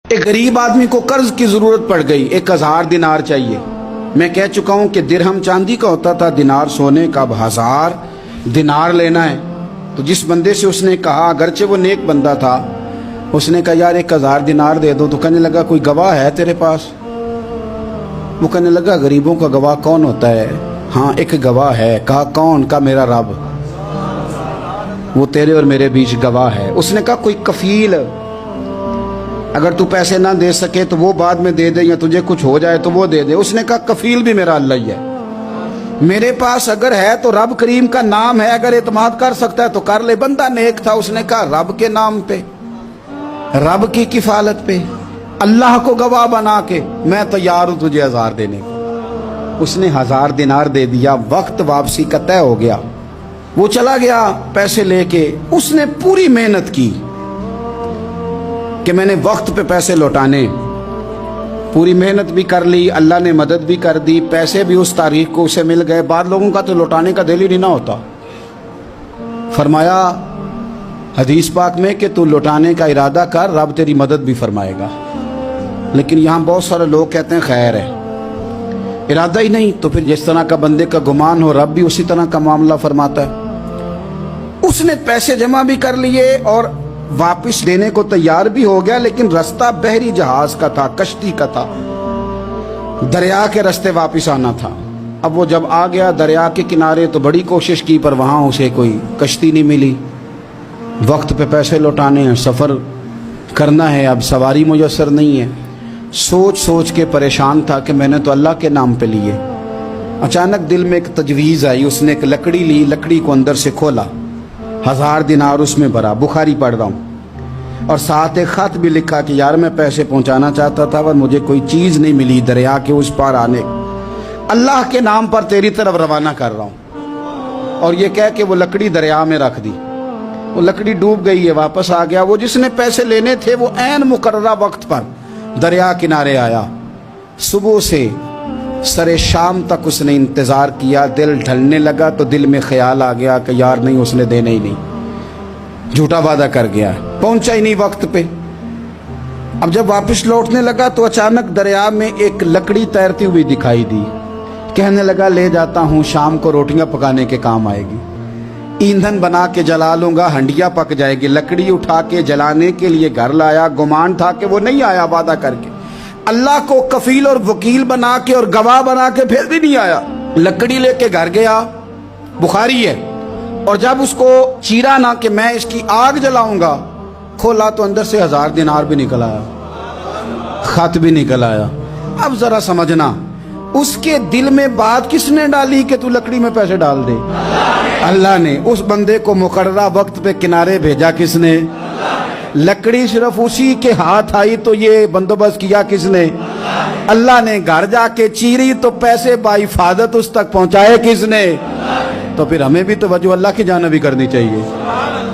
ایک غریب آدمی کو قرض کی ضرورت پڑ گئی، 1000 دینار چاہیے۔ میں کہہ چکا ہوں کہ درہم چاندی کا ہوتا تھا، دینار سونے کا، اب 1000 دینار لینا ہے۔ تو جس بندے سے اس نے کہا، اگرچہ وہ نیک بندہ تھا، اس نے کہا یار 1000 دینار دے دو۔ تو کہنے لگا کوئی گواہ ہے تیرے پاس؟ وہ کہنے لگا غریبوں کا گواہ کون ہوتا ہے؟ ہاں ایک گواہ ہے۔ کہا کون؟ کہا میرا رب، وہ تیرے اور میرے بیچ گواہ ہے۔ اس نے کہا کوئی کفیل، اگر تو پیسے نہ دے سکے تو وہ بعد میں دے دے، یا تجھے کچھ ہو جائے تو وہ دے دے۔ اس نے کہا کفیل بھی میرا اللہ ہی ہے، میرے پاس اگر ہے تو رب کریم کا نام ہے، اگر اعتماد کر سکتا ہے تو کر لے۔ بندہ نیک تھا، اس نے کہا رب کے نام پہ، رب کی کفالت پہ، اللہ کو گواہ بنا کے میں تیار ہوں تجھے 1000 دینے کو۔ اس نے 1000 دینار دے دیا، وقت واپسی کا طے ہو گیا۔ وہ چلا گیا پیسے لے کے۔ اس نے پوری محنت کی کہ میں نے وقت پہ پیسے لوٹانے، پوری محنت بھی کر لی، اللہ نے مدد بھی کر دی، پیسے بھی اس تاریخ کو اسے مل گئے۔ بعض لوگوں کا تو لوٹانے کا دل ہی نہیں نہ ہوتا۔ فرمایا حدیث پاک میں کہ تو لوٹانے کا ارادہ کر، رب تیری مدد بھی فرمائے گا۔ لیکن یہاں بہت سارے لوگ کہتے ہیں خیر ہے، ارادہ ہی نہیں، تو پھر جس طرح کا بندے کا گمان ہو رب بھی اسی طرح کا معاملہ فرماتا ہے۔ اس نے پیسے جمع بھی کر لیے اور واپس دینے کو تیار بھی ہو گیا، لیکن رستہ بحری جہاز کا تھا، کشتی کا تھا، دریا کے رستے واپس آنا تھا۔ اب وہ جب آ گیا دریا کے کنارے تو بڑی کوشش کی، پر وہاں اسے کوئی کشتی نہیں ملی۔ وقت پہ پیسے لوٹانے ہیں، سفر کرنا ہے، اب سواری میسر نہیں ہے۔ سوچ سوچ کے پریشان تھا کہ میں نے تو اللہ کے نام پہ لیے۔ اچانک دل میں ایک تجویز آئی، اس نے ایک لکڑی لی، لکڑی کو اندر سے کھولا، 1000 دینار اس میں بھرا۔ بخاری پڑھ رہا ہوں، اور ساتھ ایک خط بھی لکھا کہ یار میں پیسے پہنچانا چاہتا تھا پر مجھے کوئی چیز نہیں ملی دریا کے اس پار آنے، اللہ کے نام پر تیری طرف روانہ کر رہا ہوں۔ اور یہ کہہ کہ وہ لکڑی دریا میں رکھ دی۔ وہ لکڑی ڈوب گئی ہے، واپس آ گیا۔ وہ جس نے پیسے لینے تھے وہ عین مقررہ وقت پر دریا کنارے آیا۔ صبح سے سرے شام تک اس نے انتظار کیا۔ دل ڈھلنے لگا تو دل میں خیال آ گیا کہ یار نہیں، اس نے دینے ہی نہیں، جھوٹا وعدہ کر گیا، پہنچا ہی نہیں وقت پہ۔ اب جب واپس لوٹنے لگا تو اچانک دریا میں ایک لکڑی تیرتی ہوئی دکھائی دی۔ کہنے لگا لے جاتا ہوں، شام کو روٹیاں پکانے کے کام آئے گی، ایندھن بنا کے جلا لوں گا، ہنڈیا پک جائے گی۔ لکڑی اٹھا کے جلانے کے لیے گھر لایا، گمان تھا کہ وہ نہیں آیا وعدہ کر کے، اللہ کو کفیل اور وکیل بنا کے اور گواہ بنا کے پھر بھی نہیں آیا۔ لکڑی لے کے گھر گیا، بخاری ہے، اور جب اس کو چیرا نہ کہ میں اس کی آگ جلاؤں گا، کھولا تو اندر سے 1000 دینار بھی نکل آیا، خط بھی نکل آیا۔ اب ذرا سمجھنا، اس کے دل میں بات کس نے ڈالی کہ تو لکڑی میں پیسے ڈال دے؟ اللہ نے۔ اس بندے کو مقررہ وقت پہ کنارے بھیجا کس نے؟ لکڑی صرف اسی کے ہاتھ آئی تو یہ بندوبست کیا کس نے؟ اللہ نے۔ گھر جا کے چیری تو پیسے بحفاظت اس تک پہنچائے کس نے؟ تو پھر ہمیں بھی توجہ اللہ کی جانب ہی کرنی چاہیے،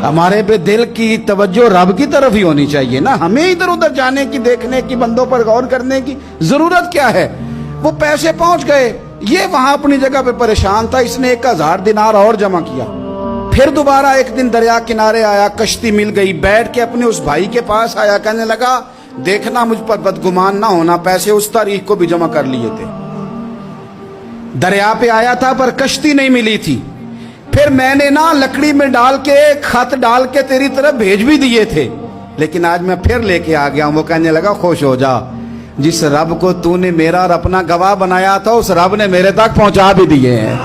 ہمارے پہ دل کی توجہ رب کی طرف ہی ہونی چاہیے نا۔ ہمیں ادھر ادھر جانے کی، دیکھنے کی، بندوں پر غور کرنے کی ضرورت کیا ہے؟ وہ پیسے پہنچ گئے، یہ وہاں اپنی جگہ پہ پریشان تھا۔ اس نے 1000 دینار اور جمع کیا۔ پھر دوبارہ ایک دن دریا کنارے آیا، کشتی مل گئی، بیٹھ کے اپنے اس بھائی کے پاس آیا، کہنے لگا دیکھنا مجھ پر بدگمان نہ ہونا، پیسے اس تاریخ کو بھی جمع کر لیے تھے، دریا پہ آیا تھا پر کشتی نہیں ملی تھی۔ پھر میں نے نا لکڑی میں ڈال کے خط ڈال کے تیری طرف بھیج بھی دیے تھے، لیکن آج میں پھر لے کے آ گیا ہوں۔ وہ کہنے لگا خوش ہو جا، جس رب کو تو نے میرا اور اپنا گواہ بنایا تھا اس رب نے میرے تک پہنچا بھی دیے ہیں۔